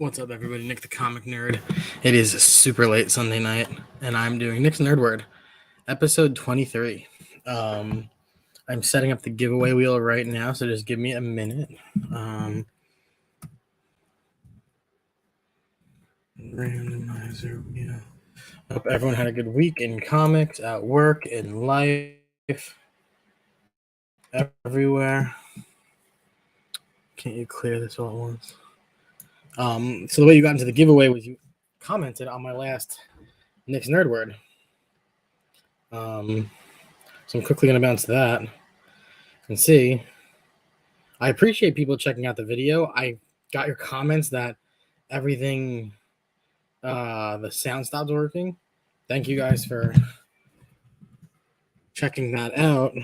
What's up, everybody? Nick the Comic Nerd. It is super late Sunday night, and I'm doing Nick's Nerd Word, episode 23. I'm setting up the giveaway wheel right now, so just give me a minute. Randomizer wheel. Hope everyone had a good week in comics, at work, in life, everywhere. Can't you clear this all at once? So the way you got into the giveaway was you commented on my last Nick's Nerd Word. So I'm quickly going to bounce that and see. I appreciate people checking out the video. I got your comments that everything, the sound stopped working. Thank you guys for checking that out.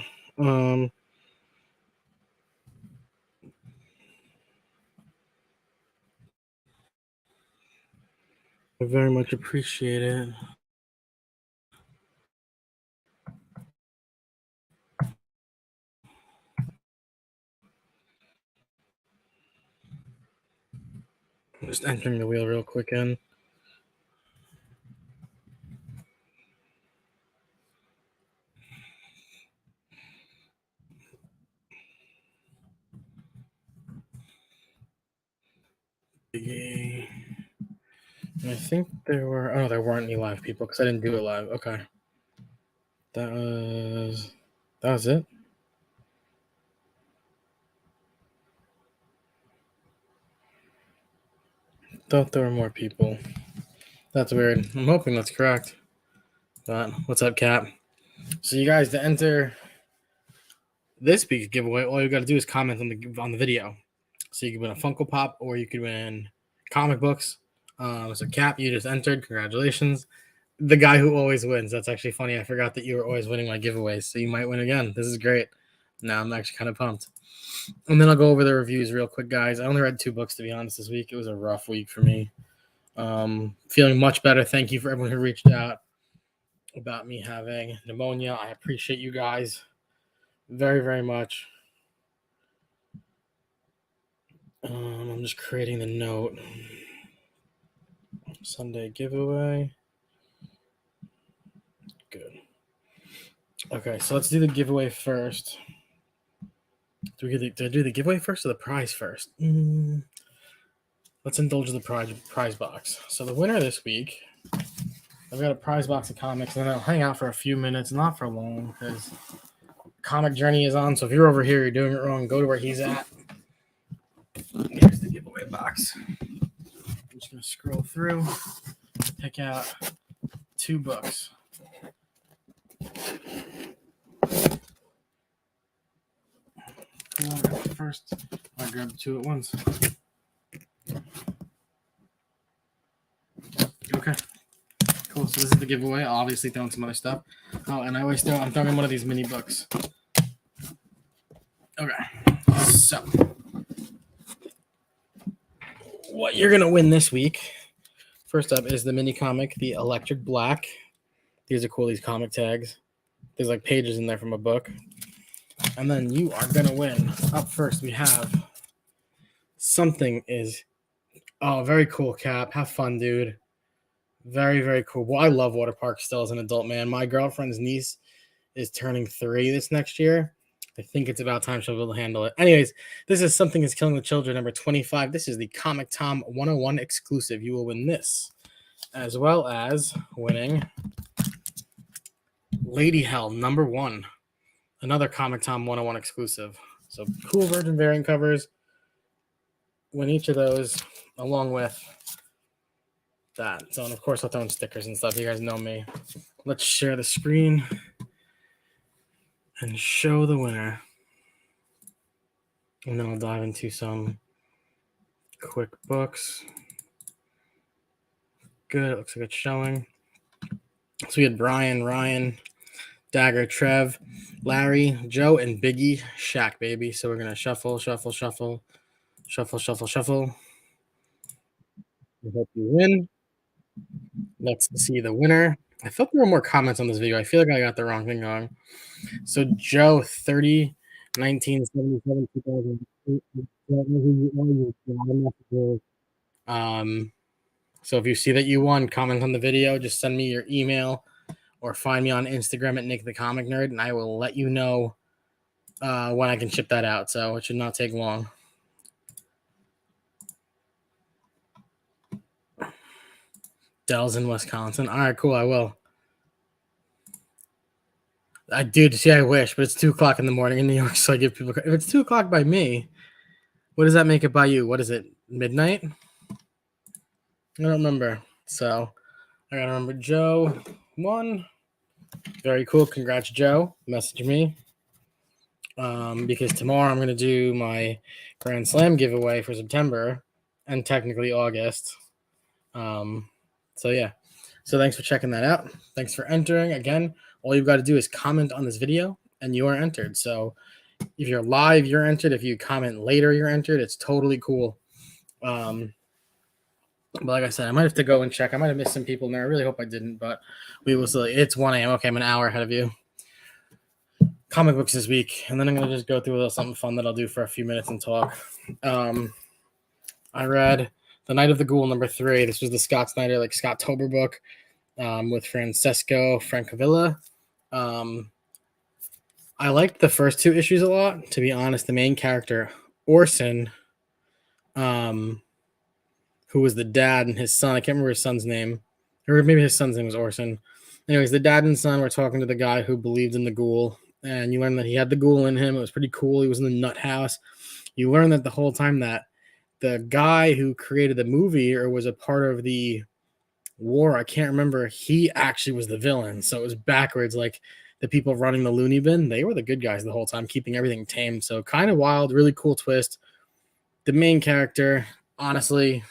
I very much appreciate it. I'm just entering the wheel real quick in. I think there weren't any live people because I didn't do it live. Okay. That was it. Thought there were more people. That's weird. I'm hoping that's correct. But what's up, Cap? So you guys, to enter this week's giveaway, all you got to do is comment on the video. So you can win a Funko Pop, or you could win comic books. So Cap, you just entered. Congratulations. The guy who always wins. That's actually funny. I forgot that you were always winning my giveaways, so you might win again. This is great. Now I'm actually kind of pumped. And then I'll go over the reviews real quick, guys. I only read 2 books, to be honest, this week. It was a rough week for me. Feeling much better. Thank you for everyone who reached out about me having pneumonia. I appreciate you guys very, very much. I'm just creating the note. Sunday giveaway. Good. Okay, so let's do the giveaway first. Do I do the giveaway first or the prize first? Let's indulge the prize box. So the winner this week, I've got a prize box of comics, and then I'll hang out for a few minutes, not for long, because Comic Journey is on. So if you're over here, you're doing it wrong. Go to where he's at. Here's the giveaway box. I'm just going to scroll through, pick out 2 books. First, I grabbed 2 at once. Okay. Cool. So this is the giveaway. I'll obviously throw in some other stuff. Oh, and I'm throwing in one of these mini books. Okay. So what you're going to win this week, first up, is the mini comic, The Electric Black. These are cool, these comic tags. There's like pages in there from a book. And then you are going to win. Up first, we have something is, very cool, Cap. Have fun, dude. Very, very cool. Well, I love water parks still as an adult, man. My girlfriend's niece is turning 3 this next year. I think it's about time she'll be able to handle it. Anyways, this is Something is Killing the Children, number 25. This is the Comic Tom 101 exclusive. You will win this, as well as winning Lady Hell, number 1. Another Comic Tom 101 exclusive. So cool Virgin variant covers. Win each of those, along with that. So, and of course, I'll throw in stickers and stuff. You guys know me. Let's share the screen and show the winner. And then I'll dive into some quick books. Good. It looks like it's showing. So we had Brian, Ryan, Dagger, Trev, Larry, Joe, and Biggie. Shaq, baby. So we're going to shuffle. I hope you win. Let's see the winner. I thought there were more comments on this video. I feel like I got the wrong thing going. So Joe, 30, 1977, 2008. So if you see that you won, comment on the video. Just send me your email or find me on Instagram at Nick the Comic Nerd, and I will let you know when I can ship that out. So it should not take long. Dell's in Wisconsin. All right, cool. I will. I do. See, I wish, but it's 2:00 in the morning in New York, so I give people. If it's 2:00 by me, what does that make it by you? What is it? Midnight? I don't remember. So I gotta remember. Joe won. Very cool. Congrats, Joe. Message me. Because tomorrow I'm gonna do my Grand Slam giveaway for September and technically August. So yeah. So thanks for checking that out. Thanks for entering. Again, all you've got to do is comment on this video and you are entered. So if you're live, you're entered. If you comment later, you're entered. It's totally cool. But like I said, I might have to go and check. I might have missed some people in there. I really hope I didn't, but we will see. It's 1 a.m. Okay, I'm an hour ahead of you. Comic books this week, and then I'm going to just go through a little something fun that I'll do for a few minutes and talk. I read The Night of the Ghoul #3. This was the Scott Snyder, like Scott-tober book with Francesco Francavilla. I liked the first 2 issues a lot. To be honest, the main character, Orson, who was the dad, and his son, I can't remember his son's name, or maybe his son's name was Orson. Anyways, the dad and son were talking to the guy who believed in the ghoul, and you learn that he had the ghoul in him. It was pretty cool. He was in the nut house. You learn that the whole time that the guy who created the movie or was a part of the war, I can't remember, he actually was the villain. So it was backwards. Like the people running the loony bin, they were the good guys the whole time, keeping everything tame. So kind of wild, really cool twist. The main character, honestly,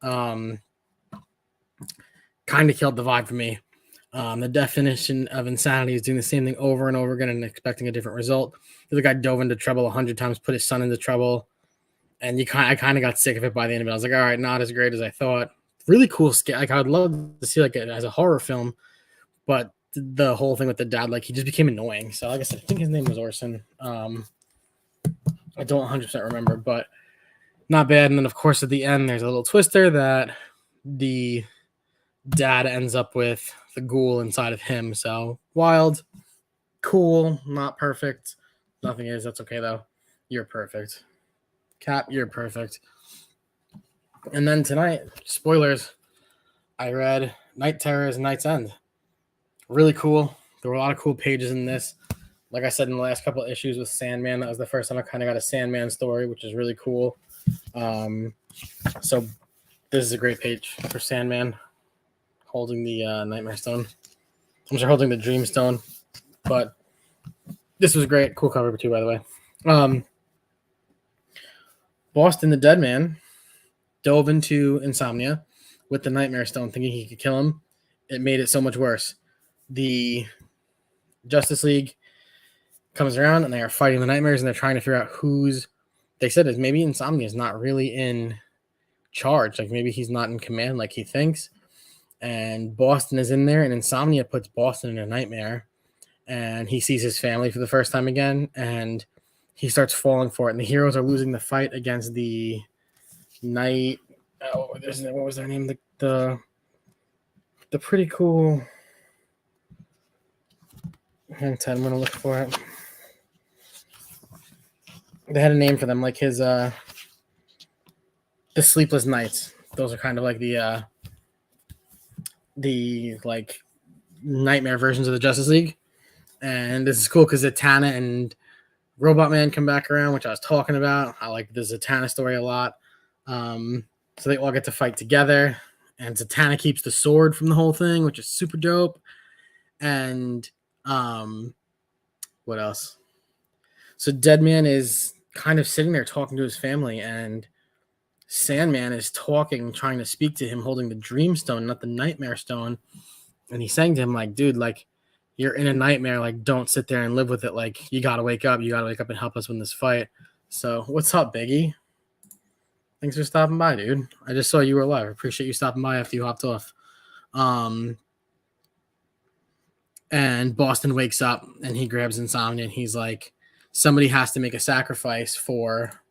kind of killed the vibe for me. The definition of insanity is doing the same thing over and over again and expecting a different result. The guy dove into trouble 100 times, put his son into trouble, and I kind of got sick of it by the end of it. I was like, all right, not as great as I thought. Really cool. Like I would love to see like it as a horror film, but the whole thing with the dad, like he just became annoying. So like I said, I think his name was Orson. I don't 100% remember, but not bad. And then of course at the end, there's a little twister that the dad ends up with the ghoul inside of him. So wild, cool, not perfect. Nothing is. That's okay though. You're perfect. Cap, you're perfect. And then tonight, spoilers, I read Night Terrors and Night's End. Really cool. There were a lot of cool pages in this. Like I said in the last couple of issues with Sandman, that was the first time I kind of got a Sandman story, which is really cool. So this is a great page for Sandman holding the Nightmare Stone. I'm sorry, holding the Dream Stone. But this was great. Cool cover too, by the way. Boston the Dead Man dove into insomnia with the Nightmare Stone, thinking he could kill him. It made it so much worse. The Justice League comes around and they are fighting the nightmares and they're trying to figure out they said is maybe Insomnia is not really in charge. Like maybe he's not in command like he thinks. And Boston is in there and Insomnia puts Boston in a nightmare and he sees his family for the first time again and he starts falling for it. And the heroes are losing the fight against the what was their name? The pretty cool. Hang on, I'm gonna look for it. They had a name for them, like his the Sleepless Knights. Those are kind of like the like nightmare versions of the Justice League. And this is cool because Zatanna and Robot Man come back around, which I was talking about. I like the Zatanna story a lot. So they all get to fight together, and Zatanna keeps the sword from the whole thing, which is super dope. And what else? So Deadman is kind of sitting there talking to his family, and Sandman is talking, trying to speak to him, holding the Dream Stone, not the Nightmare Stone. And he's saying to him, like, dude, like, you're in a nightmare. Like, don't sit there and live with it. Like, you got to wake up. You got to wake up and help us win this fight. So what's up, Biggie? Thanks for stopping by, dude. I just saw you were live. I appreciate you stopping by after you hopped off. And Boston wakes up and he grabs Insomnia and he's like, somebody has to make a sacrifice for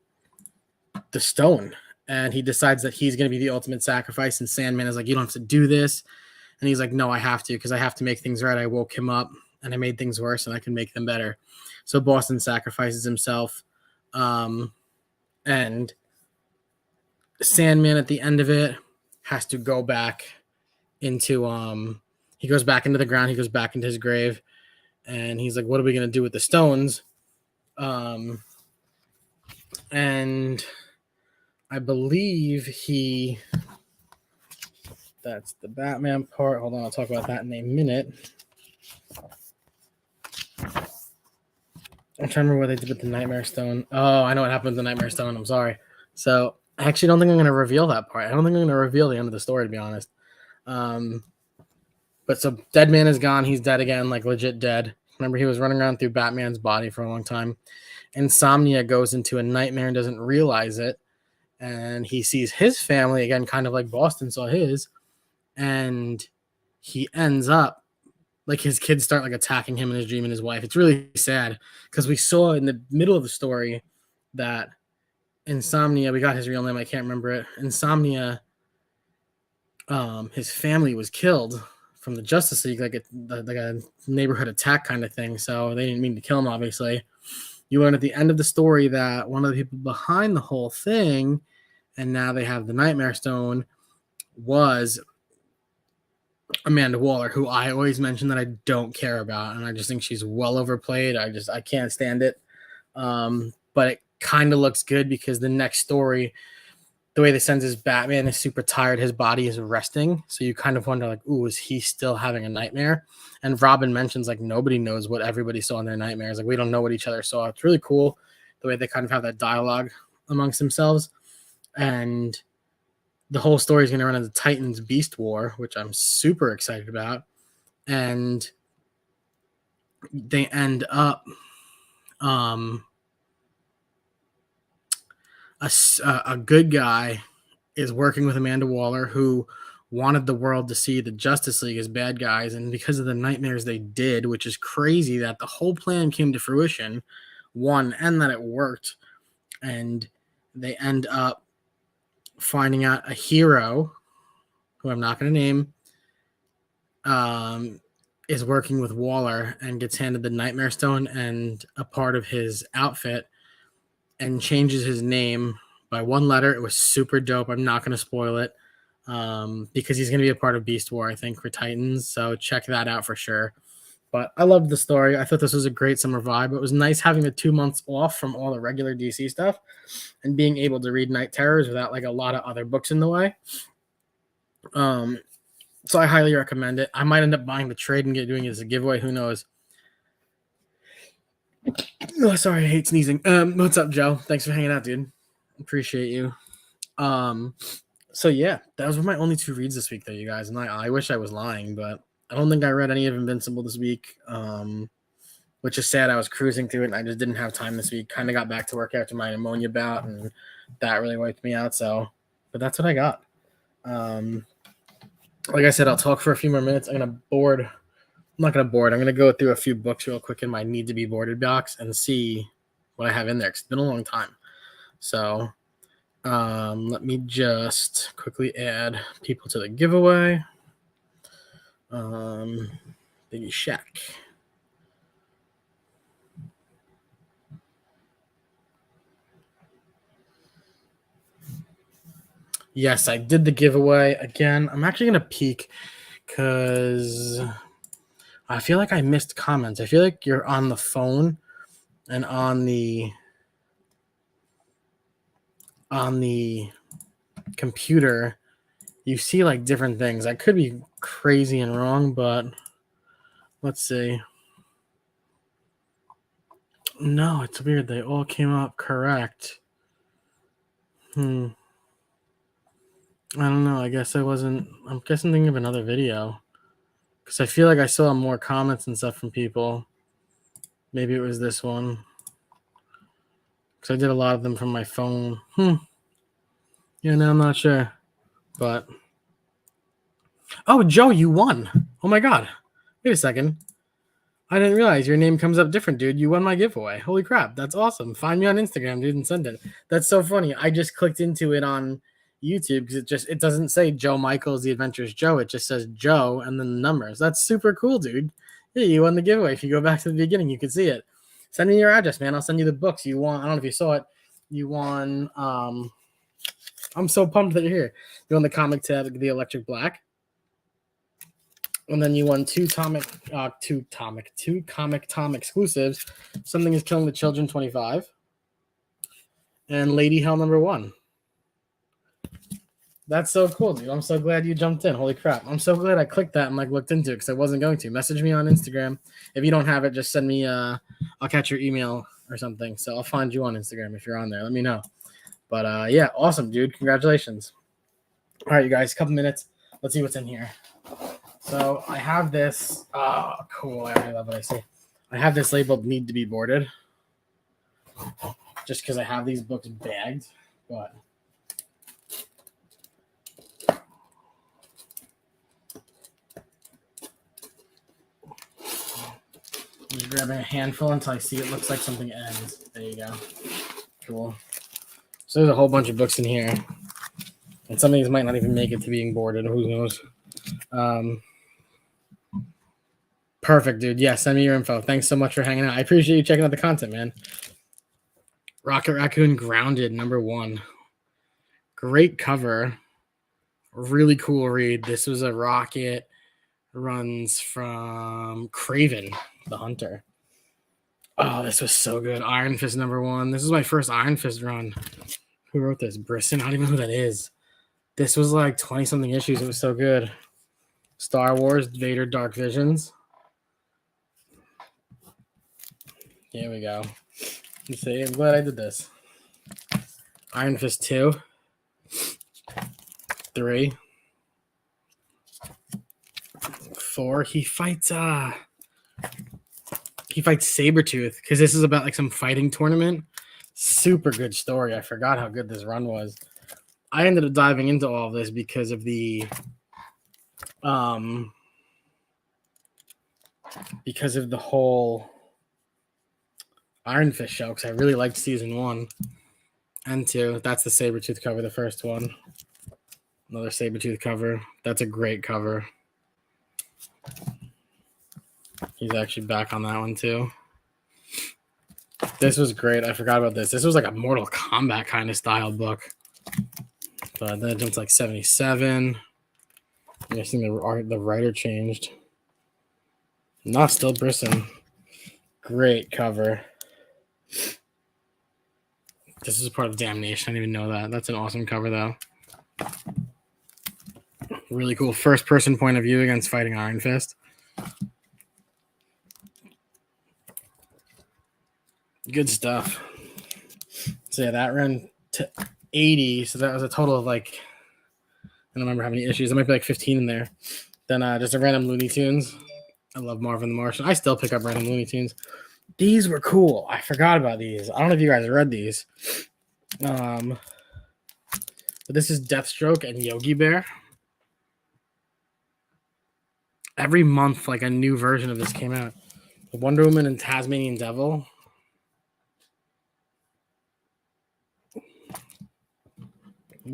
the stone. and he decides that he's going to be the ultimate sacrifice. And Sandman is like, you don't have to do this. And he's like, no, I have to, because I have to make things right. I woke him up and I made things worse and I can make them better. So Boston sacrifices himself. And Sandman at the end of it has to go back into, he goes back into the ground. He goes back into his grave. And he's like, what are we going to do with the stones? And I believe that's the Batman part. Hold on, I'll talk about that in a minute. I'm trying to remember what they did with the Nightmare Stone. Oh, I know what happened with the Nightmare Stone. I'm sorry. So I actually don't think I'm going to reveal that part. I don't think I'm going to reveal the end of the story, to be honest. But so Deadman is gone. He's dead again, like legit dead. Remember, he was running around through Batman's body for a long time. Insomnia goes into a nightmare and doesn't realize it. And he sees his family again, kind of like Boston saw his. And he ends up, like his kids start like attacking him in his dream and his wife. It's really sad because we saw in the middle of the story that Insomnia, we got his real name, I can't remember it. Insomnia, his family was killed from the Justice League, like a neighborhood attack kind of thing. So they didn't mean to kill him, obviously. You learn at the end of the story that one of the people behind the whole thing, and now they have the Nightmare Stone, was Amanda Waller, who I always mention that I don't care about, and I just think she's well overplayed. I can't stand it. But it kind of looks good because the next story, the way they send is Batman is super tired. His body is resting. So you kind of wonder, like, ooh, is he still having a nightmare? And Robin mentions, like, nobody knows what everybody saw in their nightmares. Like, we don't know what each other saw. It's really cool the way they kind of have that dialogue amongst themselves. And the whole story is going to run into Titans Beast War, which I'm super excited about. And they end up a good guy is working with Amanda Waller, who wanted the world to see the Justice League as bad guys. And because of the nightmares they did, which is crazy that the whole plan came to fruition, one, and that it worked. And they end up finding out a hero, who I'm not going to name, is working with Waller and gets handed the Nightmare Stone and a part of his outfit and changes his name by one letter. It was super dope. I'm not going to spoil it because he's going to be a part of Beast War, I think, for Titans. So check that out for sure. But I loved the story. I thought this was a great summer vibe. It was nice having the 2 months off from all the regular DC stuff and being able to read Night Terrors without like a lot of other books in the way. So I highly recommend it. I might end up buying the trade and doing it as a giveaway. Who knows? Oh, sorry, I hate sneezing. What's up, Joe? Thanks for hanging out, dude. Appreciate you. So yeah, those were my only 2 reads this week, though, you guys. And I wish I was lying, but I don't think I read any of Invincible this week, which is sad. I was cruising through it, and I just didn't have time this week. Kind of got back to work after my pneumonia bout, and that really wiped me out. So, but that's what I got. Like I said, I'll talk for a few more minutes. I'm not going to board. I'm going to go through a few books real quick in my need to be boarded box and see what I have in there. 'Cause it's been a long time. So let me just quickly add people to the giveaway. Biggie Shaq. Yes, I did the giveaway. Again, I'm actually going to peek because I feel like I missed comments. I feel like you're on the phone and on the computer, you see like different things. I could be crazy and wrong, but let's see. No, it's weird. They all came up correct. I don't know. I guess I wasn't. I'm guessing thinking of another video because I feel like I saw more comments and stuff from people. Maybe it was this one because I did a lot of them from my phone. Yeah, no, I'm not sure. But oh, Joe, you won! Oh my God! Wait a second. I didn't realize your name comes up different, dude. You won my giveaway. Holy crap. That's awesome. Find me on Instagram, dude, and send it. That's so funny. I just clicked into it on YouTube because it doesn't say Joe Michaels, The Adventures Joe. It just says Joe and then the numbers. That's super cool, dude. Yeah, you won the giveaway. If you go back to the beginning, you can see it. Send me your address, man. I'll send you the books you won. I don't know if you saw it. You won. I'm so pumped that you're here. You won the comic tab, The Electric Black. And then you won two Comic Tom exclusives. Something is Killing the Children 25. And Lady Hell #1. That's so cool, dude. I'm so glad you jumped in. Holy crap. I'm so glad I clicked that and looked into it because I wasn't going to. Message me on Instagram. If you don't have it, just send me I'll catch your email or something. So I'll find you on Instagram if you're on there. Let me know. But yeah, awesome, dude. Congratulations. All right, you guys, a couple minutes. Let's see what's in here. So I have this. Oh, cool. I really love what I see. I have this labeled Need to Be Boarded. Just because I have these books bagged. But I'm just grabbing a handful until I see it looks like something ends. There you go. Cool. So there's a whole bunch of books in here. And some of these might not even make it to being boarded. Who knows? Perfect, dude. Yeah, send me your info. Thanks so much for hanging out. I appreciate you checking out the content, man. Rocket Raccoon Grounded #1. Great cover. Really cool read. This was a Rocket. Runs from Craven the Hunter. Oh, this was so good. Iron Fist #1. This is my first Iron Fist run. Who wrote this? Brisson? I don't even know who that is. This was like 20-something issues. It was so good. Star Wars, Vader Dark Visions. Here we go. Let's see. I'm glad I did this. Iron Fist 2. 3. 4. He fights Sabretooth because this is about like some fighting tournament. Super good story. I forgot how good this run was. I ended up diving into all of this because of the whole Iron Fist show because I really liked season 1 and 2. That's the Sabretooth cover, the first one. Another Sabretooth cover. That's a great cover. He's actually back on that one too. This was great. I forgot about this. This was like a Mortal Kombat kind of style book. But then it jumped to like 77. I'm guessing the writer changed. No, still Brisson. Great cover. This is part of Damnation. I didn't even know that. That's an awesome cover, though. Really cool. First person point of view against fighting Iron Fist. Good stuff. So yeah, that ran to 80. So that was a total of like, I don't remember how many issues. There might be like 15 in there. Then just a random Looney Tunes. I love Marvin the Martian. I still pick up random Looney Tunes. These were cool. I forgot about these. I don't know if you guys read these. But this is Deathstroke and Yogi Bear. Every month, like a new version of this came out. Wonder Woman and Tasmanian Devil.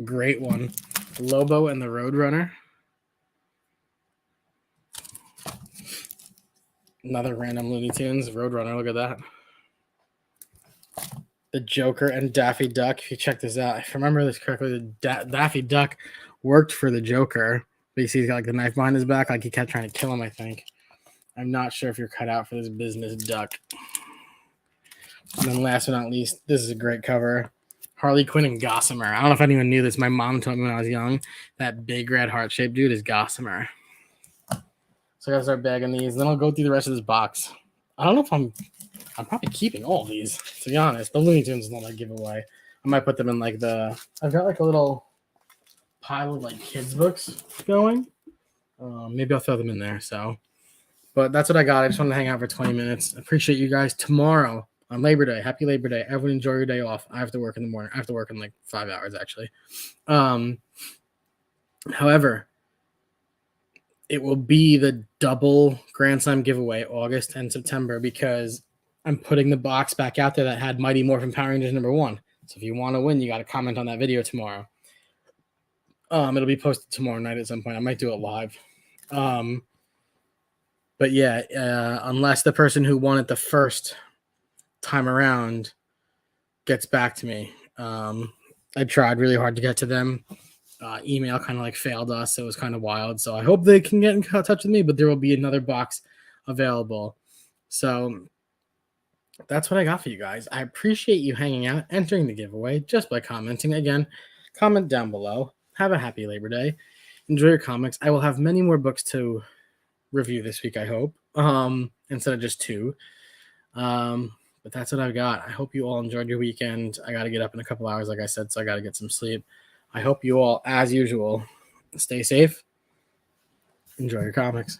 Great one. Lobo and the Roadrunner. Another random Looney Tunes. Roadrunner, look at that. The Joker and Daffy Duck. If you check this out, if I remember this correctly, the Daffy Duck worked for the Joker. But you see he's got like the knife behind his back, like he kept trying to kill him, I think. I'm not sure if you're cut out for this business, Duck. And then last but not least, this is a great cover. Harley Quinn and Gossamer. I don't know if anyone knew this. My mom told me when I was young that big red heart-shaped dude is Gossamer. So I gotta start bagging these. Then I'll go through the rest of this box. I don't know if I'm probably keeping all of these, to be honest. The Looney Tunes is not my giveaway. I might put them in like I've got like a little pile of like kids books going. Maybe I'll throw them in there. So, but that's what I got. I just wanted to hang out for 20 minutes. Appreciate you guys. Tomorrow on Labor Day. Happy Labor Day. Everyone enjoy your day off. I have to work in the morning. I have to work in like 5 hours actually. However, it will be the double Grand Slam giveaway, August and September, because I'm putting the box back out there that had Mighty Morphin Power Rangers #1. So if you want to win, you got to comment on that video tomorrow. It'll be posted tomorrow night at some point. I might do it live. But yeah, unless the person who won it the first time around gets back to me. I tried really hard to get to them. Email kind of like failed us. It was kind of wild. So I hope they can get in touch with me, but there will be another box available. So that's what I got for you guys. I appreciate you hanging out, entering the giveaway just by commenting. Again, comment down below. Have a happy Labor Day. Enjoy your comics. I will have many more books to review this week, I hope, instead of just 2. But that's what I've got. I hope you all enjoyed your weekend. I got to get up in a couple hours, like I said, so I got to get some sleep. I hope you all, as usual, stay safe. Enjoy your comics.